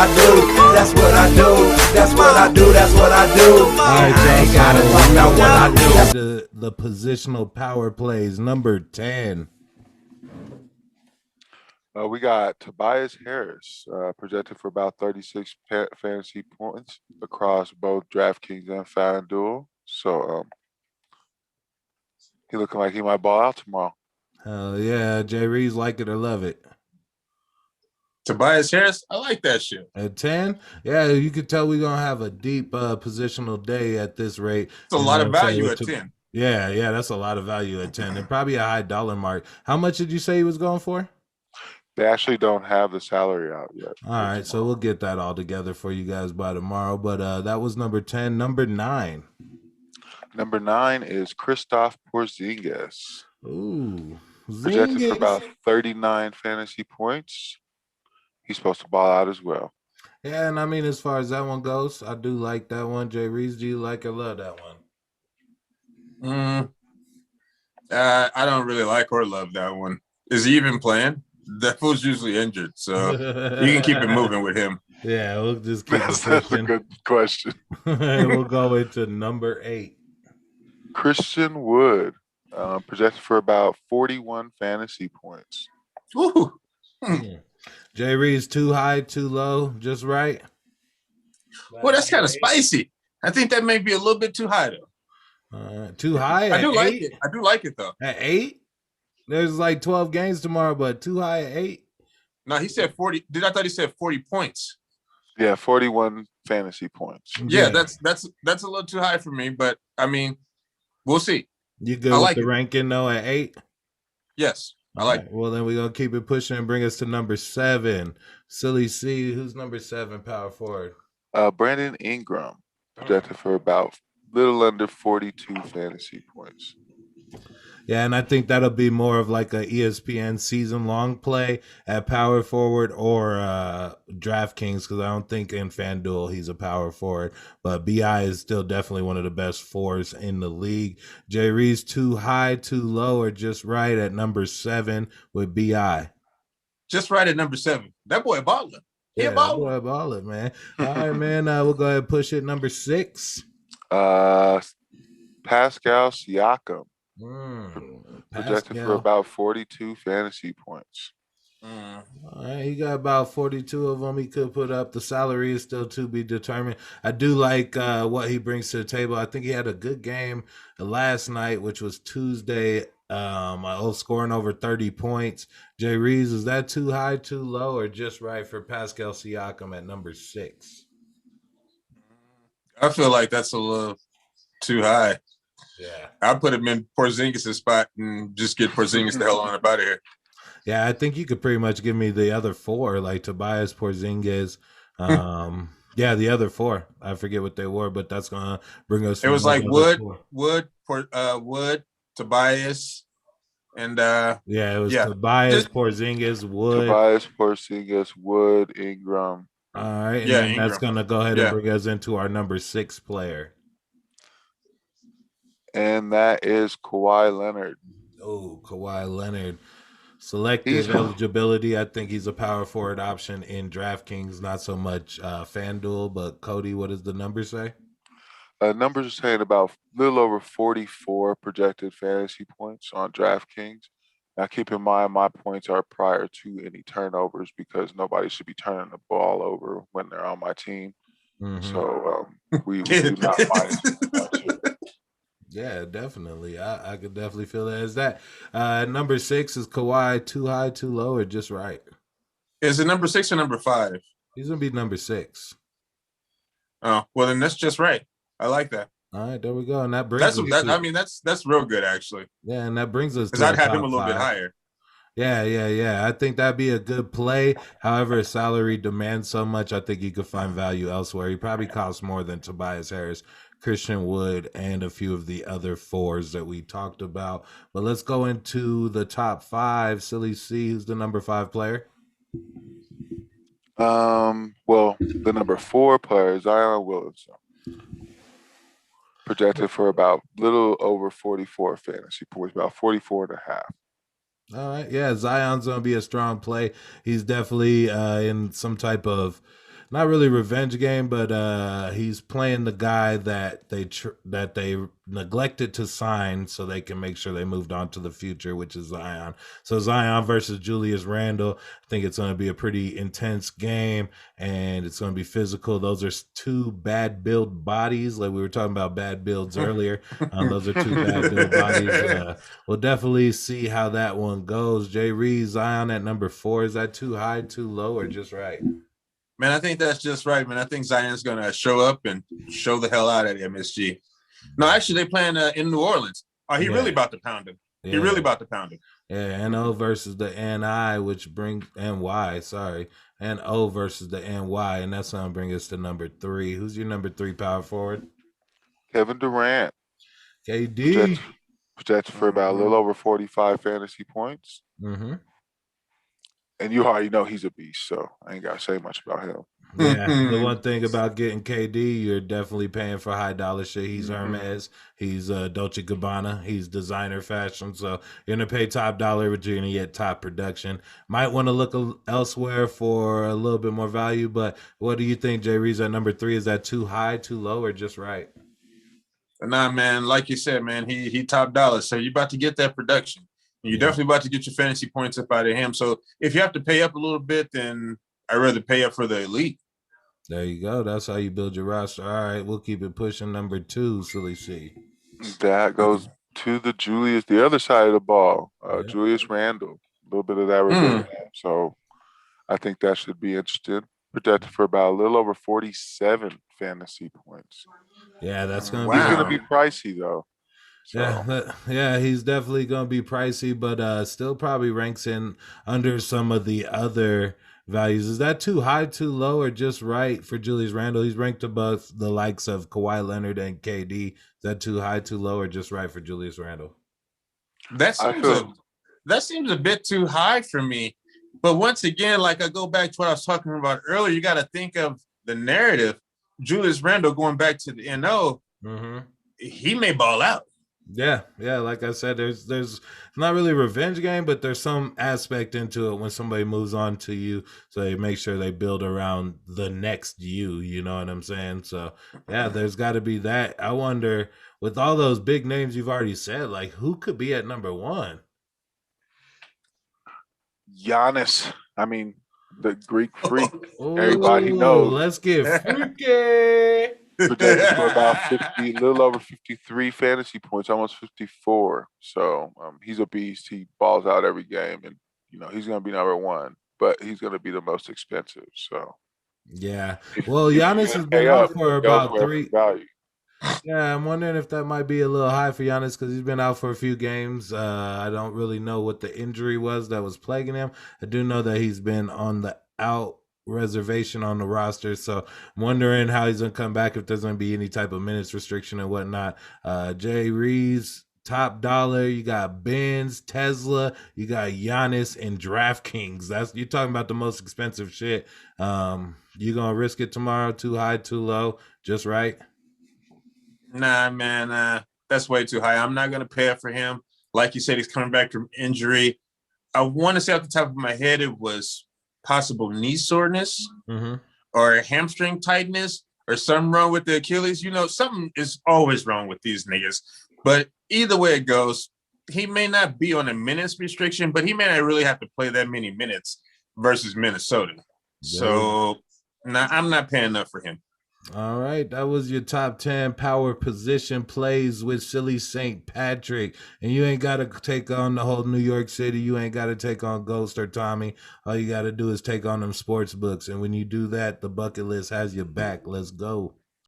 I do. That's what I do. That's what I do. That's what I do. All right, I ain't gotta talk about what I do. The positional power plays, number 10. We got Tobias Harris, projected for about 36 fantasy points across both DraftKings and FanDuel. So he looking like he might ball out tomorrow. Hell yeah, Jay Reeves, like it or love it. Tobias Harris, I like that shit. At 10, yeah, you could tell we're gonna have a deep positional day at this rate. It's a lot of value at 10. Yeah, that's a lot of value at 10, and probably a high dollar mark. How much did you say he was going for? They actually don't have the salary out yet. All right, so we'll get that all together for you guys by tomorrow. But that was number 10. Number 9. Number 9 is Christoph Porzingis. Ooh, projected for about 39 fantasy points. He's supposed to ball out as well. Yeah, and I mean, as far as that one goes, I do like that one. Jay Reeves, do you like or love that one? I don't really like or love that one. Is he even playing? That fool's usually injured, so you can keep it moving with him. Yeah, we'll just keep That's a good question. We'll go into number 8. Christian Wood, projected for about 41 fantasy points. Ooh. Jay Reeves, too high, too low, just right? Well, that's kind of spicy. I think that may be a little bit too high, though. Too high? I do like it. I do like it, though. At 8? There's like 12 games tomorrow, but too high at 8? No, he said 40. I thought he said 40 points. Yeah, 41 fantasy points. Yeah, that's a little too high for me, but I mean, we'll see. You good with the ranking though at 8? Yes, I like it. Well, then we're gonna keep it pushing and bring us to number 7. Silly C, who's number 7 power forward? Brandon Ingram, projected for about little under 42 fantasy points. Yeah, and I think that'll be more of like a ESPN season-long play at power forward or DraftKings, because I don't think in FanDuel he's a power forward. But BI is still definitely one of the best fours in the league. Jay Reeves, too high, too low, or just right at number 7 with BI? Just right at number 7. That boy balling. Yeah, that boy balling, man. All right, man. We'll go ahead and push it. Number 6. Pascal Siakam. Projected for about 42 fantasy points. All right, he got about 42 of them. He could put up. The salary is still to be determined. I do like what he brings to the table. I think he had a good game last night, which was Tuesday. Scoring over 30 points. Jay Reeves, is that too high, too low, or just right for Pascal Siakam at number 6? I feel like that's a little too high. Yeah, I'll put him in Porzingis' spot and just get Porzingis the hell on out of here. Yeah, I think you could pretty much give me the other 4, like Tobias, Porzingis. The other 4. I forget what they were, but that's gonna bring us. It was like Wood, Tobias, and it was Tobias, Porzingis, Wood, Ingram. All right, and that's gonna go ahead and bring us into our number 6 player. And that is Kawhi Leonard. Oh, Kawhi Leonard. Selective eligibility. I think he's a power forward option in DraftKings, not so much FanDuel. But Cody, what does the number say? Numbers are saying about a little over 44 projected fantasy points on DraftKings. Now, keep in mind, my points are prior to any turnovers because nobody should be turning the ball over when they're on my team. Mm-hmm. So we do not mind much. Yeah, definitely. I could definitely feel that. Is that number 6 is Kawhi too high, too low, or just right? Is it number 6 or number 5? He's gonna be number 6. Oh, well then that's just right. I like that. All right, there we go. And that brings that's real good actually. Yeah, and that brings us because I'd have him a little bit higher. Yeah. I think that'd be a good play. However, his salary demands so much, I think you could find value elsewhere. He probably costs more than Tobias Harris, Christian Wood, and a few of the other 4s that we talked about. But let's go into the top 5. Silly C, who's the number 5 player? Well, the number 4 player is Zion Williamson. Projected for about little over 44 fantasy points, about 44 and a half. All right. Yeah, Zion's going to be a strong play. He's definitely in some type of not really revenge game, but he's playing the guy that they neglected to sign so they can make sure they moved on to the future, which is Zion. So Zion versus Julius Randle. I think it's going to be a pretty intense game, and it's going to be physical. Those are two bad build bodies, like we were talking about bad builds earlier. Those are two bad build bodies. We'll definitely see how that one goes. Jay Reed, Zion at number 4. Is that too high, too low, or just right? Man, I think that's just right, man. I think Zion's going to show up and show the hell out at MSG. No, actually, they're playing in New Orleans. Oh, he really about to pound him. Yeah. He really about to pound him. Yeah, NO versus the NI, which brings NY, sorry. NO versus the NY, and that's going to bring us to number 3. Who's your number 3 power forward? Kevin Durant. KD. Projected for about a little over 45 fantasy points. Mm-hmm. And you already know he's a beast, so I ain't got to say much about him. Yeah, the one thing about getting KD, you're definitely paying for high dollar shit. He's Hermes, he's Dolce Gabbana, he's designer fashion. So you're gonna pay top dollar, but you're gonna get top production. Might want to look elsewhere for a little bit more value. But what do you think, Jay Reeves, at number 3? Is that too high, too low, or just right? Nah, man, like you said, man, he top dollar. So you're about to get that production. You're definitely about to get your fantasy points up out of him. So if you have to pay up a little bit, then I'd rather pay up for the elite. There you go. That's how you build your roster. All right, we'll keep it pushing. Number 2, Silly C. That goes to the other side of the ball. Julius Randle, a little bit of that revenge. So I think that should be interesting. Projected for about a little over 47 fantasy points. Yeah, that's gonna He's gonna be pricey though. So. Yeah, he's definitely gonna be pricey, but still probably ranks in under some of the other values. Is that too high, too low, or just right for Julius Randle? He's ranked above the likes of Kawhi Leonard and KD. Is that too high, too low, or just right for Julius Randle? That seems a bit too high for me. But once again, like I go back to what I was talking about earlier, you got to think of the narrative. Julius Randle going back to the NO, he may ball out. Yeah, like I said, there's not really a revenge game, but there's some aspect into it when somebody moves on to you, so they make sure they build around the next you know what I'm saying? So yeah, there's got to be that. I wonder, with all those big names you've already said, like who could be at number 1? Giannis. I mean, the Greek freak. Everybody knows. Let's get freaky. Projected for about 50, a little over 53 fantasy points, almost 54. So he's a beast. He balls out every game, and he's going to be number 1, but he's going to be the most expensive. So yeah, well, Giannis has been out for about 3. Value. Yeah, I'm wondering if that might be a little high for Giannis because he's been out for a few games. I don't really know what the injury was that was plaguing him. I do know that he's been on the out reservation on the roster, so I'm wondering how he's gonna come back, if there's gonna be any type of minutes restriction and whatnot. Jay Reeves, top dollar. You got Benz, Tesla, you got Giannis, and DraftKings. That's, you're talking about the most expensive shit. You gonna risk it tomorrow? Too high, too low, just right? Nah, man, that's way too high. I'm not gonna pay up for him. Like you said, he's coming back from injury. I want to say off the top of my head, it was possible knee soreness or hamstring tightness or something wrong with the Achilles. Something is always wrong with these niggas. But either way it goes, he may not be on a minutes restriction, but he may not really have to play that many minutes versus Minnesota. So I'm not paying up for him. All right, that was your top 10 power position plays with Silly St. Patrick. And you ain't got to take on the whole New York City. You ain't got to take on Ghost or Tommy. All you got to do is take on them sports books. And when you do that, the bucket list has your back. Let's go.